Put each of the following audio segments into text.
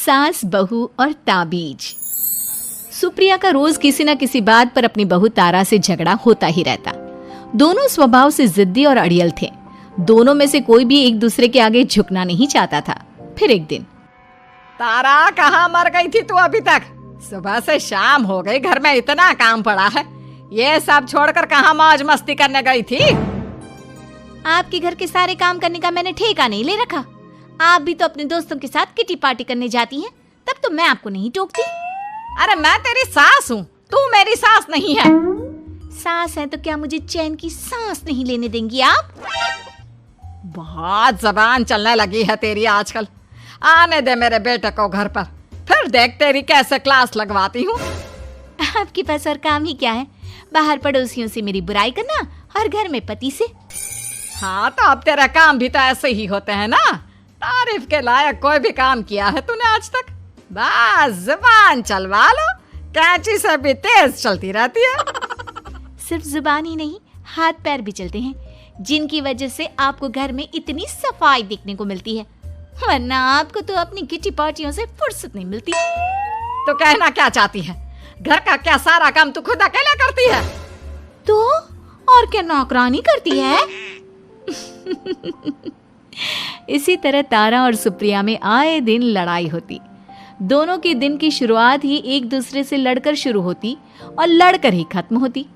सास, बहू और ताबीज। सुप्रिया का रोज किसी न किसी बात पर अपनी बहू तारा से झगड़ा होता ही रहता। दोनों स्वभाव से जिद्दी और अड़ियल थे। दोनों में से कोई भी एक दूसरे के आगे झुकना नहीं चाहता था। फिर एक दिन, तारा कहाँ मर गई थी तू अभी तक? सुबह से शाम हो गई, घर में इतना काम पड़ा है, ये सब छोड़कर कहाँ मौज मस्ती करने गई थी? आपके घर के सारे काम करने का मैंने ठेका नहीं ले रखा। आप भी तो अपने दोस्तों के साथ किटी पार्टी करने जाती हैं, तब तो मैं आपको नहीं टोकती। अरे मैं तेरी सास हूँ, तू मेरी सास नहीं है। सास है तो क्या मुझे चैन की सांस नहीं लेने देंगी आप? बहुत जबान चलने लगी है तेरी आजकल। आने दे मेरे बेटे को घर पर, फिर देख तेरी कैसे क्लास लगवाती हूँ। आपके पास और काम ही क्या है? बाहर पड़ोसियों से मेरी बुराई करना और घर में पति से। हाँ तो अब तेरा काम भी तो ऐसे ही होते हैं ना। तारीफ के लायक कोई भी काम किया है तूने आज तक? बस जुबान चलवा लो, कैंची से भी तेज चलती रहती है। सिर्फ जुबान ही नहीं, हाथ पैर भी चलते हैं, जिनकी वजह से आपको घर में इतनी सफाई देखने को मिलती है, वरना आपको तो अपनी किटी पार्टियों से फुर्सत नहीं मिलती। तो कहना क्या चाहती है? घर का क्या सारा काम तू खुद अकेला करती है? तो और क्या नौकरानी करती है? इसी तरह तारा और सुप्रिया में आए दिन लड़ाई होती। दोनों के दिन की शुरुआत ही एक दूसरे से लड़कर शुरू होती और लड़कर ही खत्म होती,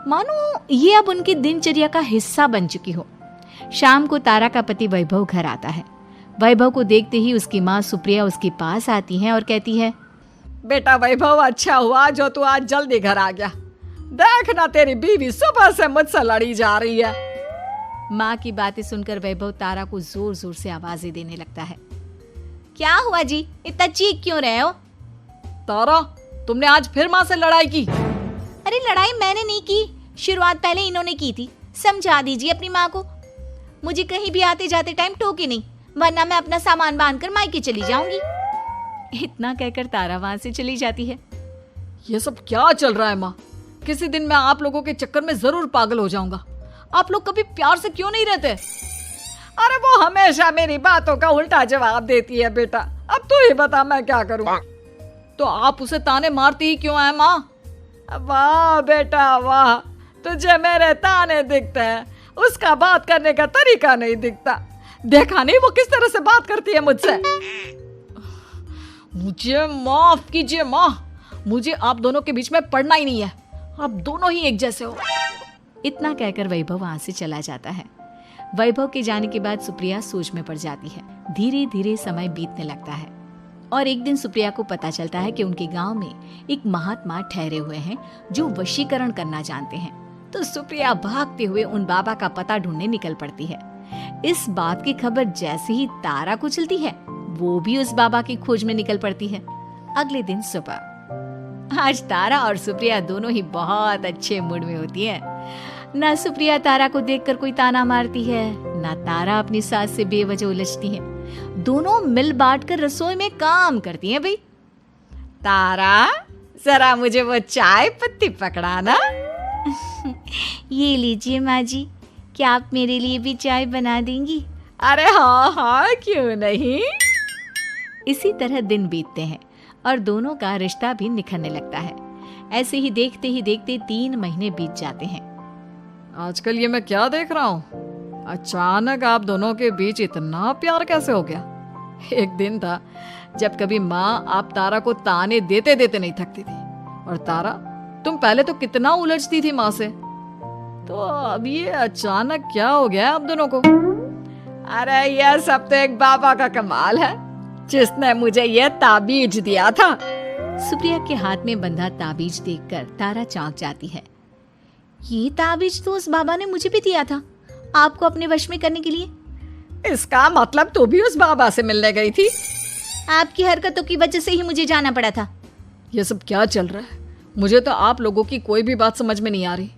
मानो ये अब उनकी दिनचर्या का हिस्सा बन चुकी हो। शाम को तारा का पति वैभव घर आता है। वैभव को देखते ही उसकी माँ सुप्रिया उसके पास आती है और कहती है, बेटा वैभव, अच्छा हुआ जो तू आज जल्दी घर आ गया। देखना तेरी बीवी सुबह से मुझसे लड़ी जा रही है। माँ की बातें सुनकर वैभव तारा को जोर जोर से आवाजें देने लगता है। क्या हुआ जी, इतना चीख क्यों रहे हो? तारा, तुमने आज फिर माँ से लड़ाई की? अरे लड़ाई मैंने नहीं की, शुरुआत पहले इन्होंने की थी। समझा दीजिए अपनी माँ को। मुझे कहीं भी आते जाते टाइम टोके नहीं, वरना मैं अपना सामान बांधकर मायके चली जाऊंगी। इतना कहकर तारा वहां से चली जाती है। ये सब क्या चल रहा है माँ? किसी दिन मैं आप लोगों के चक्कर में जरूर पागल हो जाऊंगा। आप लोग कभी प्यार से क्यों नहीं रहते? अरे वो हमेशा मेरी बातों का उल्टा जवाब देती है बेटा। अब तू ही बता मैं क्या करूं? तो आप उसे ताने मारती ही क्यों है माँ? वाह बेटा वाह, तुझे मेरे ताने दिखते हैं, उसका बात करने का तरीका नहीं दिखता। देखा नहीं वो किस तरह से बात करती है मुझसे। मुझे माफ कीजिए माँ, मुझे आप दोनों के बीच में पड़ना ही नहीं है। आप दोनों ही एक जैसे हो। इतना कहकर वैभव वहां से चला जाता है। वैभव के जाने के बाद सुप्रिया सोच में पड़ जाती है। धीरे धीरे समय बीतने लगता है और एक दिन सुप्रिया को पता चलता है कि उनके गांव में एक महात्मा ठहरे हुए हैं जो वशीकरण करना जानते हैं। तो सुप्रिया भागते हुए उन बाबा का पता ढूंढने निकल पड़ती है। इस बात की खबर जैसे ही तारा को चलती है, वो भी उस बाबा की खोज में निकल पड़ती है। अगले दिन सुबह, आज तारा और सुप्रिया दोनों ही बहुत अच्छे मूड में होती है। ना सुप्रिया तारा को देखकर कोई ताना मारती है, ना तारा अपनी सास से बेवजह उलझती है। दोनों मिल बांट कर रसोई में काम करती हैं। भाई तारा, जरा मुझे वो चाय पत्ती पकड़ाना। ये लीजिए माँ जी, क्या आप मेरे लिए भी चाय बना देंगी? अरे हाँ हाँ, क्यों नहीं। इसी तरह दिन बीतते हैं और दोनों का रिश्ता भी निखरने लगता है। ऐसे ही देखते 3 महीने बीत जाते हैं। आजकल ये मैं क्या देख रहा हूँ? अचानक आप दोनों के बीच इतना प्यार कैसे हो गया? एक दिन था जब कभी माँ आप तारा को ताने देते देते नहीं थकती थी, और तारा, तुम पहले तो कितना उलझती थी माँ से, तो अब ये अचानक क्या हो गया आप दोनों को? अरे यह सब तो एक बाबा का कमाल है, जिसने मुझे ये ताबीज दिया था। सुप्रिया के हाथ में बंधा ताबीज देखकर तारा चौंक जाती है। ये ताबीज तो उस बाबा ने मुझे भी दिया था, आपको अपने वश में करने के लिए। इसका मतलब तू भी उस बाबा से मिलने गई थी? आपकी हरकतों की वजह से ही मुझे जाना पड़ा था। ये सब क्या चल रहा है? मुझे तो आप लोगों की कोई भी बात समझ में नहीं आ रही।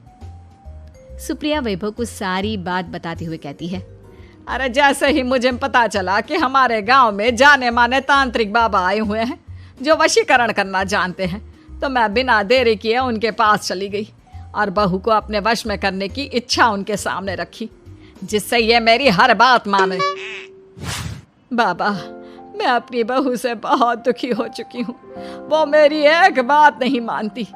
सुप्रिया वैभव को सारी बात बताते हुए कहती है, अरे जैसे ही मुझे पता चला कि हमारे गांव में जाने माने तांत्रिक बाबा आए हुए हैं जो वशीकरण करना जानते हैं, तो मैं बिना देरी किए उनके पास चली गई और बहू को अपने वश में करने की इच्छा उनके सामने रखी, जिससे ये मेरी हर बात माने। बाबा, मैं अपनी बहू से बहुत दुखी हो चुकी हूँ। वो मेरी एक बात नहीं मानती।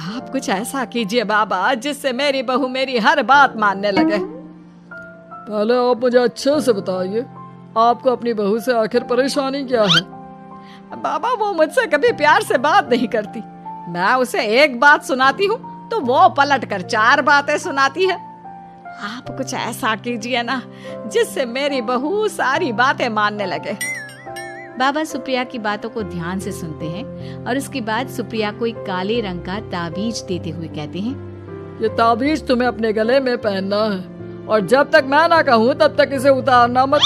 आप कुछ ऐसा कीजिए बाबा जिससे मेरी बहू मेरी हर बात मानने लगे। पहले आप मुझे अच्छे से बताइए, आपको अपनी बहू से आखिर परेशानी क्या है? बाबा वो मुझसे कभी प्यार से बात नहीं करती। मैं उसे एक बात सुनाती हूँ तो वो पलट कर 4 बातें सुनाती है। आप कुछ ऐसा कीजिए ना जिससे मेरी बहू सारी बातें मानने लगे। बाबा सुप्रिया की बातों को ध्यान से सुनते हैं और उसके बाद सुप्रिया को एक काले रंग का ताबीज देते हुए कहते हैं, ये ताबीज तुम्हें अपने गले में पहनना है और जब तक मैं ना कहूँ तब तक इसे उतारना मत।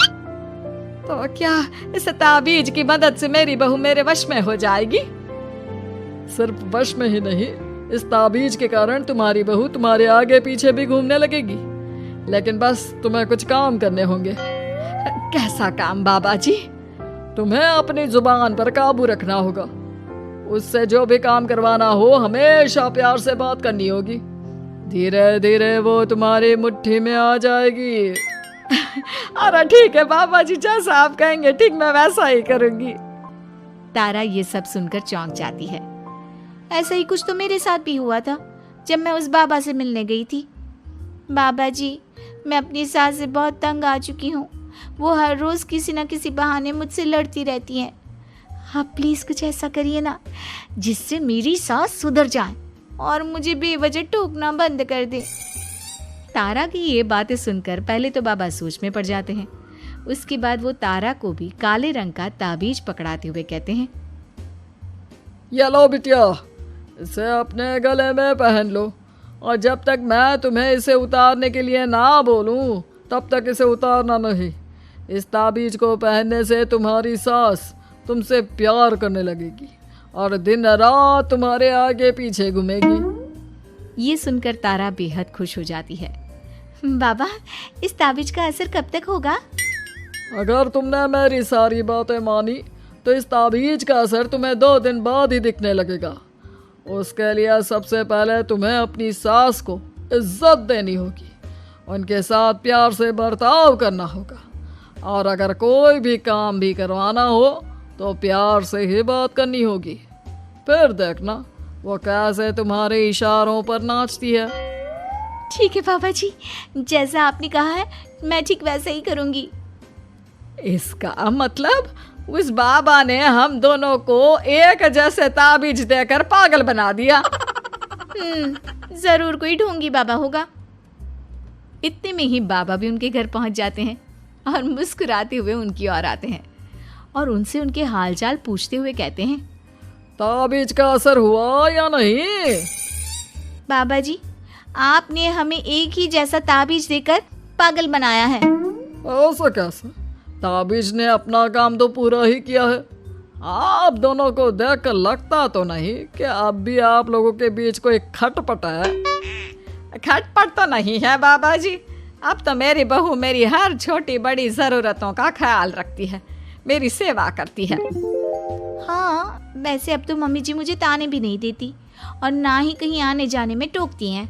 तो क्या इस ताबीज की मदद से मेरी बहू मेरे वश में हो जाएगी? सिर्फ वश में ही नहीं, इस ताबीज के कारण तुम्हारी बहू तुम्हारे आगे पीछे भी घूमने लगेगी। लेकिन बस तुम्हें कुछ काम करने होंगे। कैसा काम बाबा जी? तुम्हें अपनी जुबान पर काबू रखना होगा। उससे जो भी काम करवाना हो हमेशा प्यार से बात करनी होगी। धीरे धीरे वो तुम्हारी मुट्ठी में आ जाएगी। अरे ठीक है बाबा जी, जैसा आप कहेंगे ठीक मैं वैसा ही करूंगी। तारा ये सब सुनकर चौंक जाती है। ऐसा ही कुछ तो मेरे साथ भी हुआ था जब मैं उस बाबा से मिलने गई थी। बाबा जी, मैं अपनी सास से बहुत तंग आ चुकी हूँ। वो हर रोज़ किसी न किसी बहाने मुझसे लड़ती रहती हैं। आप प्लीज़ कुछ ऐसा करिए ना जिससे मेरी सास सुधर जाए और मुझे बेवजह टोकना बंद कर दे। तारा की ये बातें सुनकर पहले तो बाबा सोच में पड़ जाते हैं। उसके बाद वो तारा को भी काले रंग का ताबीज पकड़ाते हुए कहते हैं, ये लो बिटिया, इसे अपने गले में पहन लो और जब तक मैं तुम्हें इसे उतारने के लिए ना बोलूं तब तक इसे उतारना नहीं। इस ताबीज को पहनने से तुम्हारी सास तुमसे प्यार करने लगेगी और दिन रात तुम्हारे आगे पीछे घूमेगी। ये सुनकर तारा बेहद खुश हो जाती है। बाबा, इस ताबीज का असर कब तक होगा? अगर तुमने मेरी सारी बातें मानी तो इस ताबीज का असर तुम्हें 2 दिन बाद ही दिखने लगेगा। उसके लिए सबसे पहले तुम्हें अपनी सास को इज्जत देनी होगी, उनके साथ प्यार से बर्ताव करना होगा और अगर कोई भी काम भी करवाना हो तो प्यार से ही बात करनी होगी। फिर देखना वो कैसे तुम्हारे इशारों पर नाचती है। ठीक है बाबा जी, जैसा आपने कहा है मैं ठीक वैसे ही करूँगी। इसका मतलब उस बाबा ने हम दोनों को एक जैसे ताबीज देकर पागल बना दिया। जरूर कोई ढोंगी बाबा होगा। इतने में ही बाबा भी उनके घर पहुंच जाते हैं और मुस्कुराते हुए उनकी ओर आते हैं और उनसे उनके हालचाल पूछते हुए कहते हैं, ताबीज का असर हुआ या नहीं? बाबा जी, आपने हमें एक ही जैसा ताबीज देकर पागल बनाया है। ऐसा कैसे? ताबीज ने अपना काम तो पूरा ही किया है। आप दोनों को देखकर लगता तो नहीं कि अब भी आप लोगों के बीच कोई खटपट है। खटपट तो नहीं है बाबा जी। अब तो मेरी बहू मेरी हर छोटी बड़ी ज़रूरतों का ख्याल रखती है, मेरी सेवा करती है। हाँ, वैसे अब तो मम्मी जी मुझे ताने भी नहीं देती और ना ही कहीं आने जाने में टोकती हैं।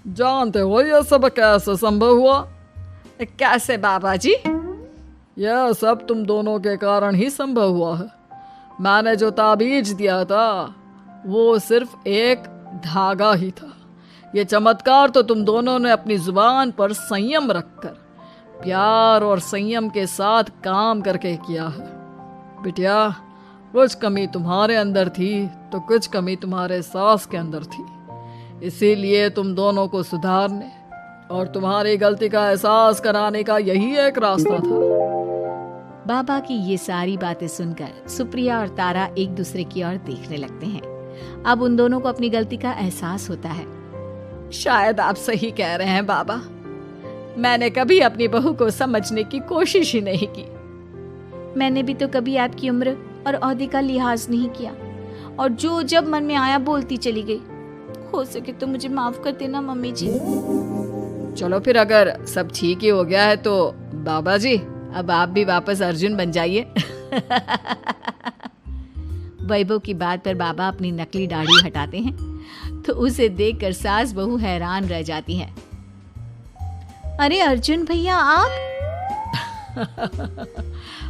जानते हो यह सब कैसे संभव हुआ? कैसे बाबा जी? यह सब तुम दोनों के कारण ही संभव हुआ है। मैंने जो ताबीज दिया था वो सिर्फ एक धागा ही था। ये चमत्कार तो तुम दोनों ने अपनी जुबान पर संयम रखकर प्यार और संयम के साथ काम करके किया है। बिटिया, कुछ कमी तुम्हारे अंदर थी तो कुछ कमी तुम्हारे सास के अंदर थी। इसीलिए तुम दोनों को सुधारने और तुम्हारी गलती का एहसास कराने का यही एक रास्ता था। बाबा की ये सारी बातें सुनकर सुप्रिया और तारा एक दूसरे की ओर देखने लगते हैं। अब उन दोनों को अपनी गलती का एहसास होता है। शायद आप सही कह रहे हैं बाबा। मैंने कभी अपनी बहू को समझने की कोशिश ही नहीं की। मैंने भी तो कभी आपकी उम्र और ओहदे का लिहाज नहीं किया और जो जब मन में आया बोलती चली गई। हो सके तो मुझे माफ कर देना मम्मी जी। चलो फिर अगर सब ठीक ही हो गया है तो बाबा जी अब आप भी वापस अर्जुन बन जाइए। वैभव की बात पर बाबा अपनी नकली दाढ़ी हटाते हैं तो उसे देखकर सास बहू हैरान रह जाती हैं। अरे अर्जुन भैया, आप?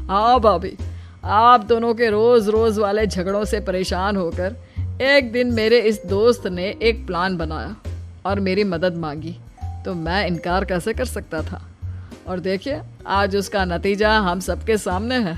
हाँ भाभी, आप दोनों के रोज रोज वाले झगड़ों से परेशान होकर एक दिन मेरे इस दोस्त ने एक प्लान बनाया और मेरी मदद मांगी, तो मैं इनकार कैसे कर सकता था। और देखिए आज उसका नतीजा हम सबके सामने है।